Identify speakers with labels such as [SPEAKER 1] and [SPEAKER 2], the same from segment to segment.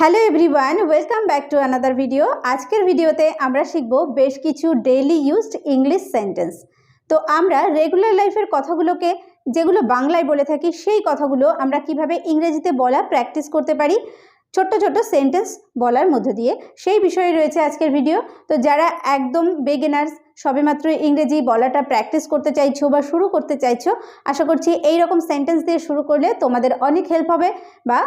[SPEAKER 1] Hello everyone, welcome back to another video. আজকের ভিডিওতে আমরা শিখব বেশ কিছু ডেইলি ইউজড ইংলিশ সেন্টেন্স। তো আমরা রেগুলার লাইফের কথাগুলোকে যেগুলো বাংলায় বলে থাকি সেই কথাগুলো আমরা কিভাবে ইংরেজিতে বলা প্র্যাকটিস করতে পারি ছোট্ট ছোট্ট সেন্টেন্স বলার মধ্য দিয়ে, সেই বিষয়ে রয়েছে আজকের ভিডিও। তো যারা একদম বিগিনার্স, সবেমাত্র ইংরেজি বলাটা প্র্যাকটিস করতে চাইছো বা শুরু করতে চাইছো, আশা করছি এই রকম সেন্টেন্স দিয়ে শুরু করলে তোমাদের অনেক হেল্প হবে বা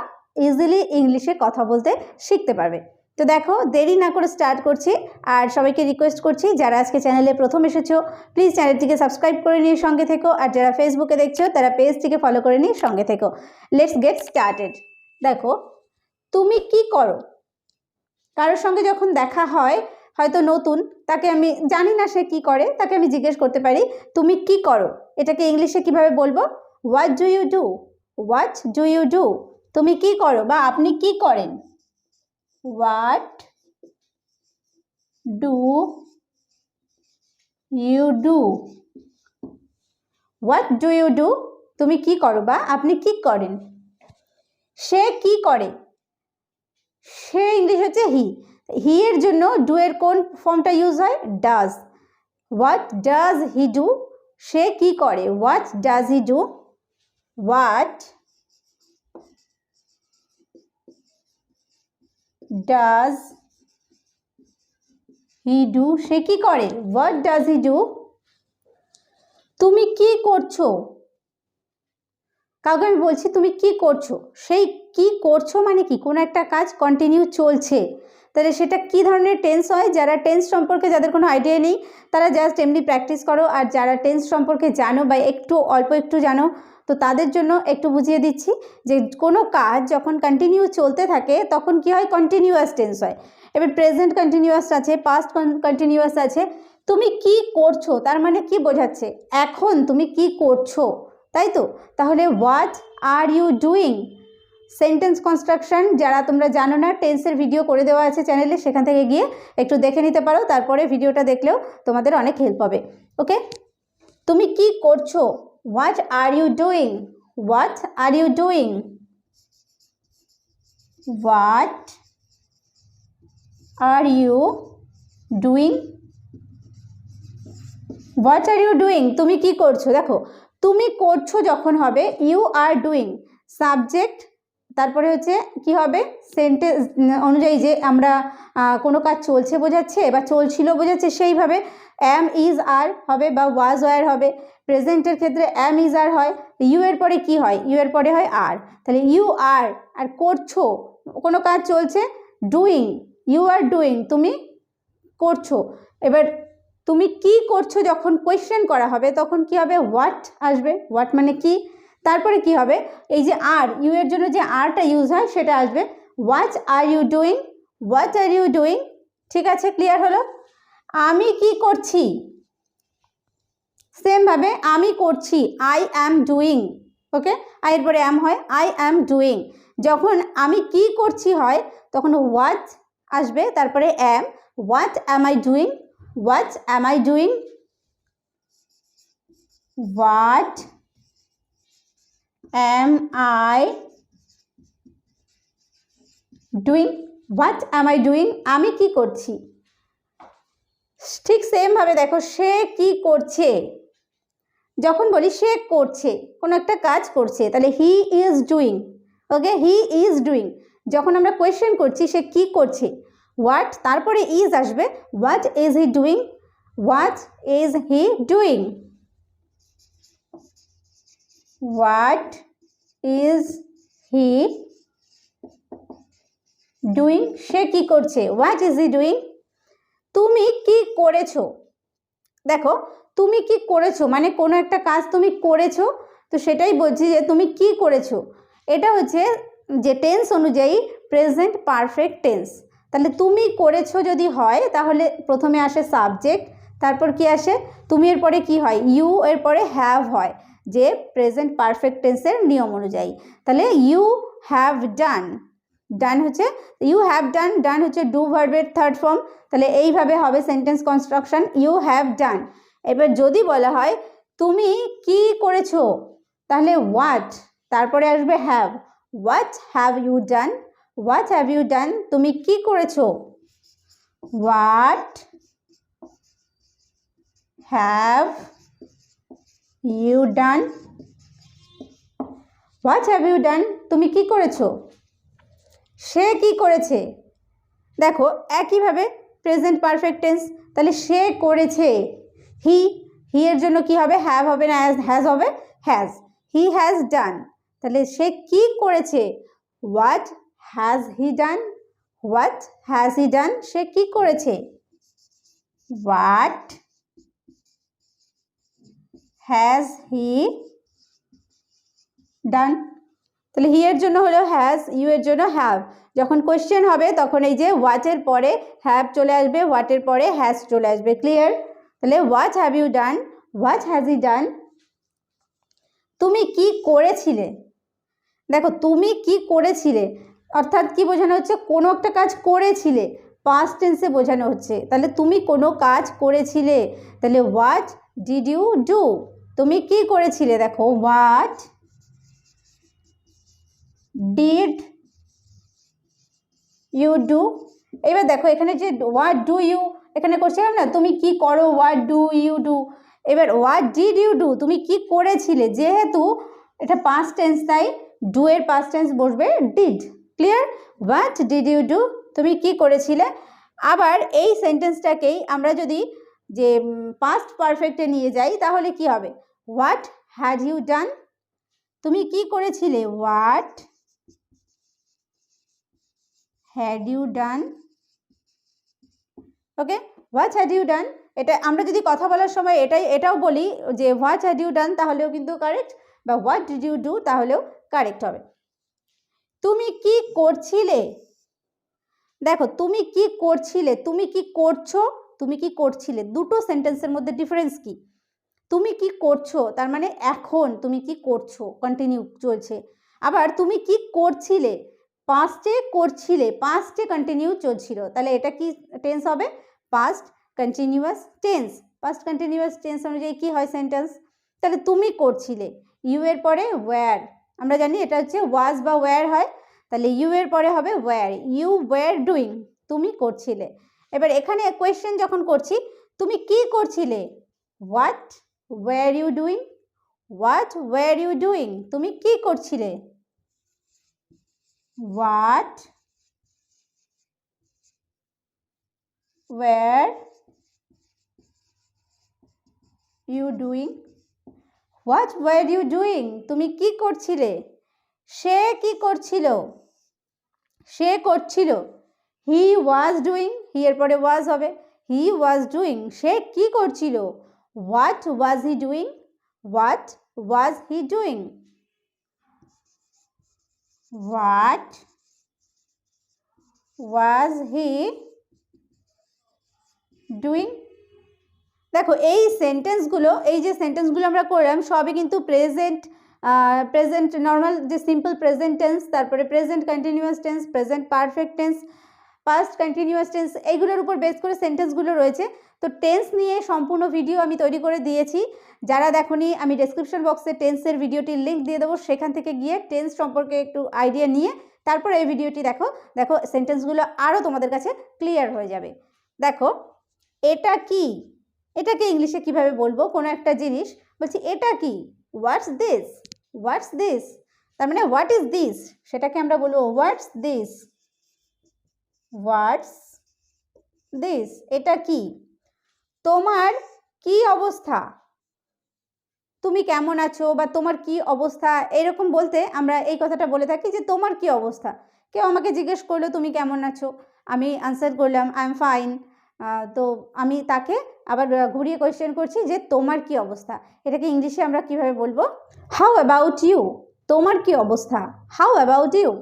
[SPEAKER 1] ইজিলি ইংলিশে কথা বলতে শিখতে পারবে। তো দেখো, দেরি না করে স্টার্ট করছি। আর সবাইকে রিকোয়েস্ট করছি, যারা আজকে চ্যানেলে প্রথম এসেছো প্লিজ চ্যানেলটিকে সাবস্ক্রাইব করে নিয়ে সঙ্গে থেকো, আর যারা ফেসবুকে দেখছো তারা পেজটিকে ফলো করে নিয়ে সঙ্গে থেকো। Let's get started. দেখো, তুমি কি করো? কারোর সঙ্গে যখন দেখা হয়, হয়তো নতুন, তাকে আমি জানি না সে কি করে, তাকে আমি জিজ্ঞেস করতে পারি তুমি কি করো। এটাকে ইংলিশে কিভাবে বলবো? What do you do? What do you do? তুমি কি করো বা আপনি কি করেন? What do you do? What do you do? তুমি কি করো বা আপনি কি করেন? সে কি করে? সে ইংলিশ হচ্ছে হি। হি এর জন্য ডু এর কোন ফর্মটা ইউজ হয়? Does. What does he do? সে কি করে? What does he do? What does he do? সে কি করে? What does he do? তুমি কি করছো? কাউকে আমি বলছি তুমি কি করছো, সেই কি করছো মানে কি? কোনো একটা কাজ কন্টিনিউ চলছে, তাহলে সেটা কি ধরনের টেন্স হয়? যারা টেন্স সম্পর্কে যাদের কোনো আইডিয়া নেই তারা জাস্ট এমনি প্র্যাকটিস করো, আর যারা টেন্স সম্পর্কে জানো বা একটু অল্প একটু জানো তো তাদের জন্য একটু বুঝিয়ে দিচ্ছি যে কোনো কাজ যখন কন্টিনিউ চলতে থাকে তখন কি হয়? কন্টিনিউয়াস টেন্স হয়। এবার প্রেজেন্ট কন্টিনিউয়াস আছে, পাস্ট কন্টিনিউয়াস আছে। তুমি কি করছো তার মানে কি বোঝাচ্ছে? এখন তুমি কি করছো, তাই তো? তাহলে what are you doing? Sentence construction যারা তোমরা জানো না, টেন্সের ভিডিও করে দেওয়া আছে চ্যানেলে, সেখান থেকে গিয়ে একটু দেখে নিতে পারো, তারপরে ভিডিওটা দেখলেও তোমাদের অনেক হেল্প হবে। ওকে, তুমি কি করছো? What are you doing? What are you doing? What are you doing? What are you doing? তুমি কি করছো? দেখো, তুমি করছো যখন হবে ইউ আর ডুইং, সাবজেক্ট, তারপরে হচ্ছে কি হবে? সেন্টেন্স অনুযায়ী যে আমরা কোনো কাজ চলছে বোঝাচ্ছে বা চলছিল বোঝাচ্ছে, সেইভাবে অ্যাম ইজ আর হবে বা ওয়াজ ওয়ার হবে। প্রেজেন্টের ক্ষেত্রে অ্যাম ইজ আর হয়, ইউ এর পরে কি হয়? ইউ এর পরে হয় আর। তাহলে ইউ আর, আর করছো, কোনো কাজ চলছে, ডুইং, ইউ আর ডুইং, তুমি করছো। এবার তুমি কি করছো যখন কোয়েশ্চেন করা হবে তখন কি হবে? হোয়াট আসবে, হোয়াট মানে কি, তারপরে কি হবে? এই যে আর, ইউ এর জন্য যে আরটা ইউজ হয় সেটা আসবে। What are you doing? What are you doing? ঠিক আছে, ক্লিয়ার হলো? আমি কি করছি, সেম ভাবে আমি করছি, I am doing. Okay, I এর পরে অ্যাম হয়, আই অ্যাম ডুইং। যখন আমি কি করছি হয় তখন হোয়াট আসবে, তারপরে am. What am I doing? What am I doing? What am I doing? What am I doing? আমি কি করছি। ঠিক সেম ভাবে দেখো, সে কি করছে, যখন বলি সে করছে, কোনো একটা কাজ করছে, তাহলে he is doing. Okay, he is doing. যখন আমরা কোয়েশ্চেন করছি সে কি করছে, হোয়াট, তারপরে ইজ আসবে। What is he doing? What is he doing? What is he doing? সে কি করছে, হোয়াট ইজ হি ডুইং? তুমি কি করেছো? দেখো, তুমি কি করেছো মানে কোনো একটা কাজ তুমি করেছো, তো সেটাই বলছি যে তুমি কি করেছো। এটা হচ্ছে যে টেন্স অনুযায়ী প্রেজেন্ট পারফেক্ট টেন্স। তাহলে তুমি করেছো যদি হয় তাহলে প্রথমে আসে সাবজেক্ট, তারপর কি আসে? তুমি এর পরে কি হয়? ইউ এর পরে হ্যাভ হয়, যে প্রেজেন্ট পারফেক্ট টেন্সের নিয়ম অনুযায়ী। তাহলে ইউ হ্যাভ ডান, ডান হচ্ছে ইউ হ্যাভ ডান, ডান হচ্ছে ডু ভার্বের থার্ড ফর্ম। তাহলে এইভাবে হবে sentence construction, you have done. এবার যদি বলা হয় তুমি কি করেছো, তাহলে হোয়াট, তারপরে আসবে have. What have you done? What have you done, তুমি কি করেছো। What have you done, what have you done, তুমি কি করেছো। সে কি করেছে, দেখো একইভাবে প্রেজেন্ট পারফেক্ট টেন্স, তাহলে সে করেছে। হি, হি এর জন্য কি হবে, হ্যাভ হবে না হ্যাজ হবে, হ্যাজ, হি হ্যাজ ডান, তাহলে সে কি করেছে। What has he done, what has he done, সে কি করেছে। হোয়াট হ্যাজ হি ডান, তাহলে হি এর জন্য হলো হ্যাজ, ইউ এর জন্য হ্যাভ। যখন কোয়েশ্চেন হবে তখন এই যে হোয়াটের পরে হ্যাভ চলে আসবে, হোয়াটের পরে হ্যাজ চলে আসবে। ক্লিয়ার। তাহলে what have you done, what has he done, তুমি কি করেছিলে। দেখো তুমি কি করেছিলে অর্থাৎ কি বোঝানো হচ্ছে, কোনো একটা কাজ করেছিলে, পাস্ট টেন্সে বোঝানো হচ্ছে। তাহলে তুমি কোনো কাজ করেছিলে, তাহলে হোয়াট ডিড ইউ ডু, তুমি কি করেছিলে। দেখো হোয়াট ডিড ইউ ডু। এবার দেখো এখানে যে হোয়াট ডু ইউ এখানে করছিলাম না, তুমি কি করো, হোয়াট ডু ইউ ডু। এবার হোয়াট ডিড ইউ ডু, তুমি কি করেছিলে, যেহেতু এটা পাস্ট টেন্স তাই ডু এর পাস্ট টেন্স বসবে did. Clear. What did you do, তুমি কি করেছিলে। আবার এই সেন্টেন্সটাকেই আমরা যদি যে পাস্ট পারফেক্টে নিয়ে যাই তাহলে কি হবে, হোয়াট হ্যাড ইউ ডান, তুমি কি করেছিলে। What had you done. Okay, what had you done, এটা আমরা যদি কথা বলার সময় এটাও বলি যে হোয়াট হ্যাড ইউ ডান তাহলেও কিন্তু কারেক্ট, বা হোয়াট ডিড ইউ ডু তাহলেও কারেক্ট হবে। তুমি কি করছিলে, দেখো তুমি কি করছিলে, তুমি কি করছো, তুমি কি করছিলে, দুটো সেন্টেন্সের মধ্যে ডিফারেন্স কি। তুমি কি করছো তার মানে এখন তুমি কি করছো, কন্টিনিউ চলছে। আবার তুমি কি করছিলে, পাস্টে করছিলে, পাস্টে কন্টিনিউ চলছিল, তাহলে এটা কি টেন্স হবে, past continuous tense. Past continuous tense অনুযায়ী কি হয় সেন্টেন্স, তাহলে তুমি করছিলে, ইউ এর পরে ওয়্যার, আমরা জানি এটা হচ্ছে ওয়াজ বা ওয়্যার হয়, তাহলে ইউ এর পরে হবে ওয়্যার, ইউ ওয়্যার ডুইং, তুমি করছিলে। এবার এখানে কোয়েশ্চেন যখন করছি, তুমি কি করছিলে, what were you doing, what were you doing, তুমি কি করছিলে। What were you doing, what were you doing, তুমি কি করছিলে। সে কি করছিল, সে করছিল, হি ওয়াজ ডুইং, হি এর পরে ওয়াজ হবে, হি ওয়াজ ডুইং, সে কি করছিল। What was he doing, what was he doing, what was he doing. দেখো এই সেন্টেন্সগুলো, এই যে সেন্টেন্সগুলো আমরা করলাম সবই কিন্তু প্রেজেন্ট নর্মাল যে সিম্পল প্রেজেন্ট টেন্স, তারপরে present continuous tense, present perfect tense, past continuous tense, এইগুলোর উপর বেস করে সেন্টেন্সগুলো রয়েছে। তো টেন্স নিয়ে সম্পূর্ণ ভিডিও আমি তৈরি করে দিয়েছি, যারা দেখোনি আমি ডেসক্রিপশন বক্সে টেন্সের ভিডিওটির লিঙ্ক দিয়ে দেবো, সেখান থেকে গিয়ে টেন্স সম্পর্কে একটু আইডিয়া নিয়ে তারপর এই ভিডিওটি দেখো, দেখো সেন্টেন্সগুলো আরও তোমাদের কাছে ক্লিয়ার হয়ে যাবে। দেখো এটা কি, এটাকে ইংলিশে কিভাবে বলবো, কোনো একটা জিনিস বলছি এটা কি, হোয়াটস দিস, হোয়াটস দিস, তার মানে হোয়াট ইজ দিস, সেটাকে আমরা বলবো হোয়াটস দিস, হোয়াটস দিস, এটা কি। তোমার কি অবস্থা, তুমি কেমন আছো বা তোমার কি অবস্থা, এরকম বলতে আমরা এই কথাটা বলে থাকি যে তোমার কি অবস্থা। কেউ আমাকে জিজ্ঞেস করলো তুমি কেমন আছো, আমি আনসার করলাম আই এম ফাইন, তো আমি তাকে আবার ঘুরিয়ে কোয়েশ্চেন করছি যে তোমার কি অবস্থা, এটাকে ইংলিশে আমরা কিভাবে বলবো, হাউ অ্যাবাউট ইউ, তোমার কি অবস্থা, হাউ অ্যাবাউট ইউ।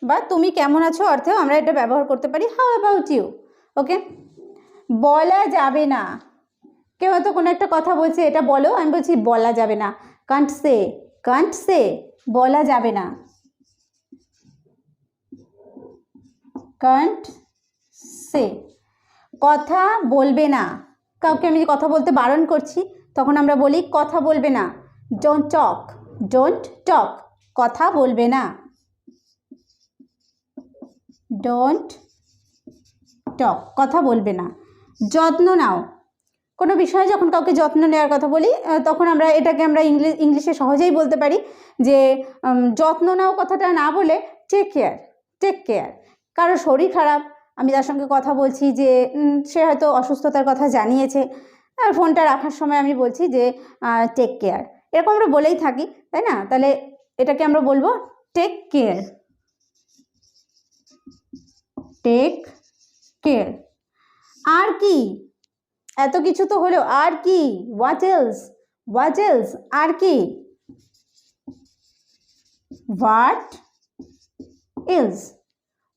[SPEAKER 1] বা তুমি কেমন আছো অর্থেও আমরা এটা ব্যবহার করতে পারি, হাউ অ্যাবাউট ইউ। ওকে, বলা যাবে না, কেউ হয়তো কোনো একটা কথা বলছে এটা বলো, আমি বলছি বলা যাবে না, কান্ট সে, কান্ট সে, বলা যাবে না, কান্ট সে। কথা বলবে না, কাউকে আমি কথা বলতে বারণ করছি তখন আমরা বলি কথা বলবে না, ডোন্ট টক, ডোন্ট টক, কথা বলবে না, ডোন্ট টক, কথা বলবে না। যত্ন নাও, কোনো বিষয়ে যখন কাউকে যত্ন নেওয়ার কথা বলি তখন আমরা এটাকে আমরা ইংলিশে সহজেই বলতে পারি যে যত্ন নাও কথাটা না বলে টেক কেয়ার, টেক কেয়ার। কারো শরীর খারাপ, আমি তার সঙ্গে কথা বলছি যে সে হয়তো অসুস্থতার কথা জানিয়েছে, আর ফোনটা রাখার সময় আমি বলছি যে টেক কেয়ার, এরকম আমরা বলেই থাকি, তাই না? তাহলে এটাকে আমরা বলবো টেক কেয়ার, টেক কেয়ার। আর কি, এত কিছু তো হলো, আর কি, হোয়াট এলস, হোয়াট এলস, আর কি, হোয়াট এলস,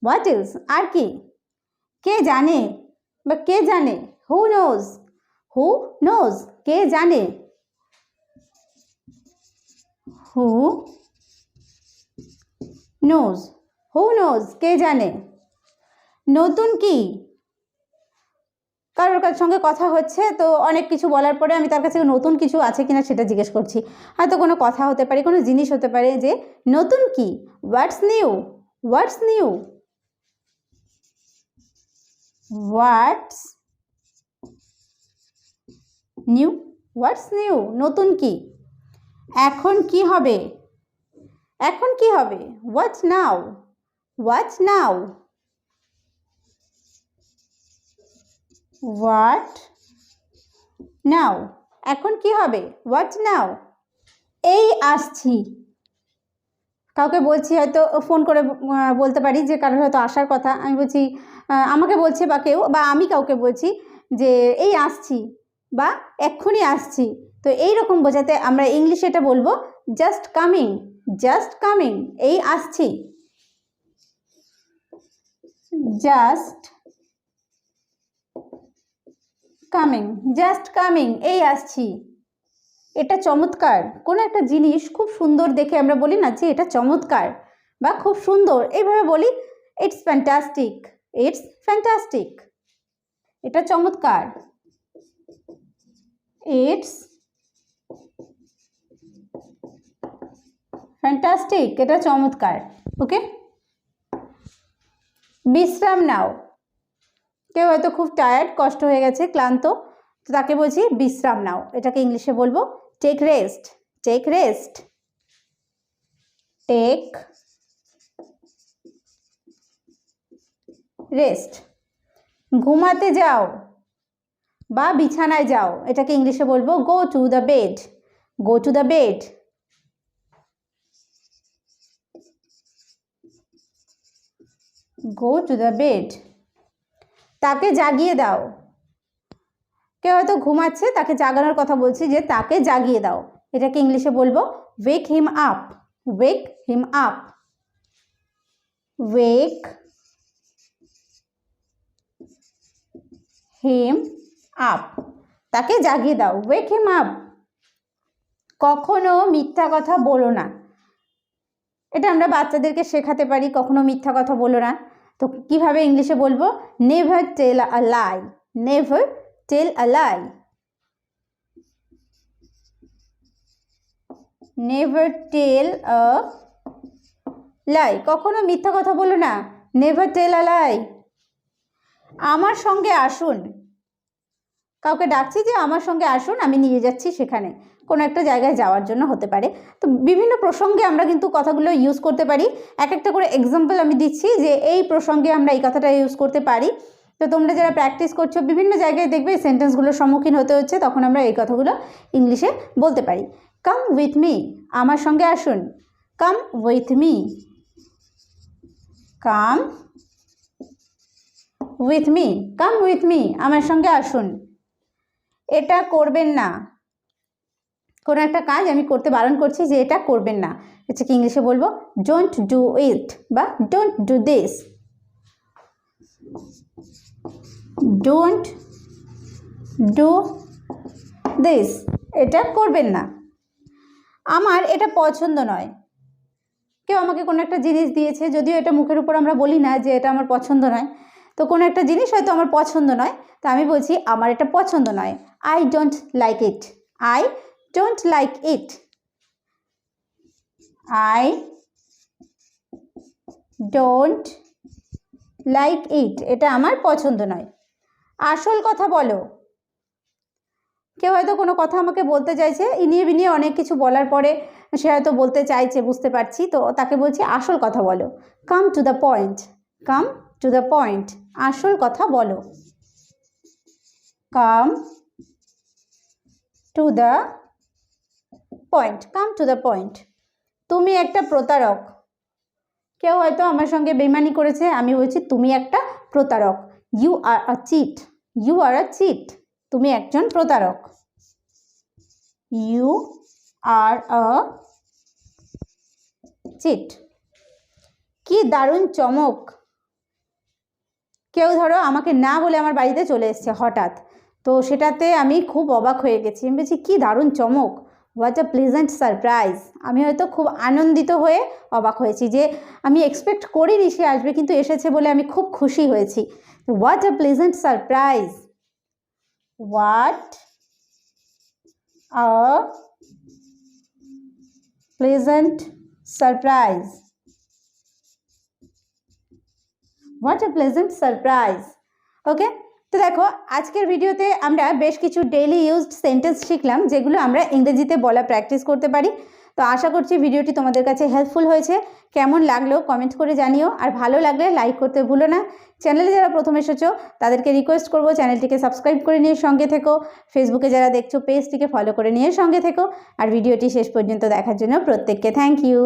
[SPEAKER 1] হোয়াট এলস, আর কি। কে জানে বা কে জানে, হু নোজ, হু নোজ, কে জানে, হু নোজ, হু নোজ, কে জানে। নতুন কি, কারোর সঙ্গে কথা হচ্ছে তো অনেক কিছু বলার পরে আমি তার কাছে নতুন কিছু আছে কিনা সেটা জিজ্ঞেস করছি, হয়তো কোনো কথা হতে পারে, কোনো জিনিস হতে পারে, যে নতুন কি, what's new, what's new, what's new, what's new, নতুন কি। এখন কি হবে, এখন কি হবে, what now, what now, what now, এখন কি হবে, হোয়াট নাও। এই আসছি, কাউকে বলছি, হয়তো ফোন করে বলতে পারি যে কারোর হয়তো আসার কথা, আমি বলছি, আমাকে বলছে বা কেউ, বা আমি কাউকে বলছি যে এই আসছি বা এক্ষুনি আসছি, তো এই রকম বোঝাতে আমরা ইংলিশে এটা বলবো জাস্ট কামিং, জাস্ট কামিং, এই আসছি, জাস্ট কামিং, জাস্ট কামিং, এই আসছি। এটা চমৎকার, কোনো একটা জিনিস খুব সুন্দর দেখে আমরা বলি না যে এটা চমৎকার বা খুব সুন্দর, এইভাবে বলি ইটস ফ্যান্টাস্টিক, ইটস ফ্যান্টাস্টিক, এটা চমৎকার, ইটস ফ্যান্টাস্টিক, এটা চমৎকার। ওকে, বিশ্রাম নাও, কেউ হয়তো খুব টায়ার্ড, কষ্ট হয়ে গেছে, ক্লান্ত, তো তাকে বলছি বিশ্রাম নাও, এটাকে ইংলিশে বলবো take rest, take rest, take rest. ঘুমাতে যাও বা বিছানায় যাও, এটাকে ইংলিশে বলবো go to the bed, go to the bed, go to the bed. তাকে জাগিয়ে দাও, কেউ হয়তো ঘুমাচ্ছে, তাকে জাগানোর কথা বলছি যে তাকে জাগিয়ে দাও, এটাকে ইংলিশে বলবো wake him up, wake him up, wake him up, তাকে জাগিয়ে দাও, ওয়েক হিম আপ। কখনো মিথ্যা কথা বলো না, এটা আমরা বাচ্চাদেরকে শেখাতে পারি, কখনো মিথ্যা কথা বলো না, তো কিভাবে ইংলিশে বলবো, নেভার টেল আ লাই, নেভার টেল আ লাই, নেভার টেল আ লাই, কখনো মিথ্যা কথা বলো না, নেভার টেল আ লাই। আমার সঙ্গে আসুন, কাউকে ডাকছি যে আমার সঙ্গে আসুন, আমি নিয়ে যাচ্ছি সেখানে, কোনো একটা জায়গায় যাওয়ার জন্য হতে পারে। তো বিভিন্ন প্রসঙ্গে আমরা কিন্তু কথাগুলো ইউজ করতে পারি, এক একটা করে এক্সাম্পল আমি দিচ্ছি যে এই প্রসঙ্গে আমরা এই কথাটা ইউজ করতে পারি। তো তোমরা যারা প্র্যাকটিস করছো বিভিন্ন জায়গায় দেখবে এই সেন্টেন্সগুলোর সম্মুখীন হতে হচ্ছে, তখন আমরা এই কথাগুলো ইংলিশে বলতে পারি। কাম উইথ মি, আমার সঙ্গে আসুন, come with me, come with me, come with me, আমার সঙ্গে আসুন। এটা করবেন না, কোনো একটা কাজ আমি করতে বারণ করছি যে এটা করবেন না, এটাকে ইংলিশে বলবো ডোন্ট ডু ইট বা don't do this, don't do this, এটা করবেন না। আমার এটা পছন্দ নয়, কেউ আমাকে কোনো একটা জিনিস দিয়েছে, যদিও এটা মুখের উপর আমরা বলি না যে এটা আমার পছন্দ নয়, তো কোনো একটা জিনিস হয়তো আমার পছন্দ নয়, তো আমি বলছি আমার এটা পছন্দ নয়, I don't like it, I don't like it, I don't like it, এটা আমার পছন্দ নয়। আসল কথা বলো, কেউ হয়তো কোনো কথা আমাকে বলতে চাইছে, ইনিয়ে বিনিয়ে অনেক কিছু বলার পরে সে হয়তো বলতে চাইছে, বুঝতে পারছি, তো তাকে বলছি আসল কথা বলো। Come to the point, come to the point, আসল কথা বলো। Come to the point, come to the point. তুমি একটা প্রতারক, কেউ হয়তো আমার সঙ্গে বেইমানি করেছে, আমি বলছি তুমি একটা প্রতারক। You are a cheat, you are a cheat, তুমি একজন প্রতারক। You are a cheat. কি দারুণ চমক, কেউ ধরো আমাকে না বলে আমার বাড়িতে চলে এসছে হঠাৎ, তো সেটাতে আমি খুব অবাক হয়ে গেছি। আমি বলছি কী দারুণ চমক, হোয়াট আ প্লেজেন্ট সারপ্রাইজ। আমি হয়তো খুব আনন্দিত হয়ে অবাক হয়েছি, যে আমি এক্সপেক্ট করিনি সে আসবে, কিন্তু এসেছে বলে আমি খুব খুশি হয়েছি। What a pleasant surprise, what a pleasant surprise, what a pleasant surprise. Okay, তো দেখো আজকের ভিডিওতে আমরা বেশ কিছু ডেইলি ইউজড সেন্টেন্স শিখলাম, যেগুলো আমরা ইংরেজিতে বলা প্র্যাকটিস করতে পারি। তো আশা করছি ভিডিওটি তোমাদের কাছে হেল্পফুল হয়েছে। কেমন লাগলো কমেন্ট করে জানিও, আর ভালো লাগলে লাইক করতে ভুলো না। চ্যানেলে যারা প্রথম এসেছো তাদেরকে রিকোয়েস্ট করবো চ্যানেলটিকে সাবস্ক্রাইব করে নিয়ে সঙ্গে থেকো। ফেসবুকে যারা দেখছো পেজটিকে ফলো করে নিয়ে সঙ্গে থেকো। আর ভিডিওটি শেষ পর্যন্ত দেখার জন্য প্রত্যেককে থ্যাংক ইউ।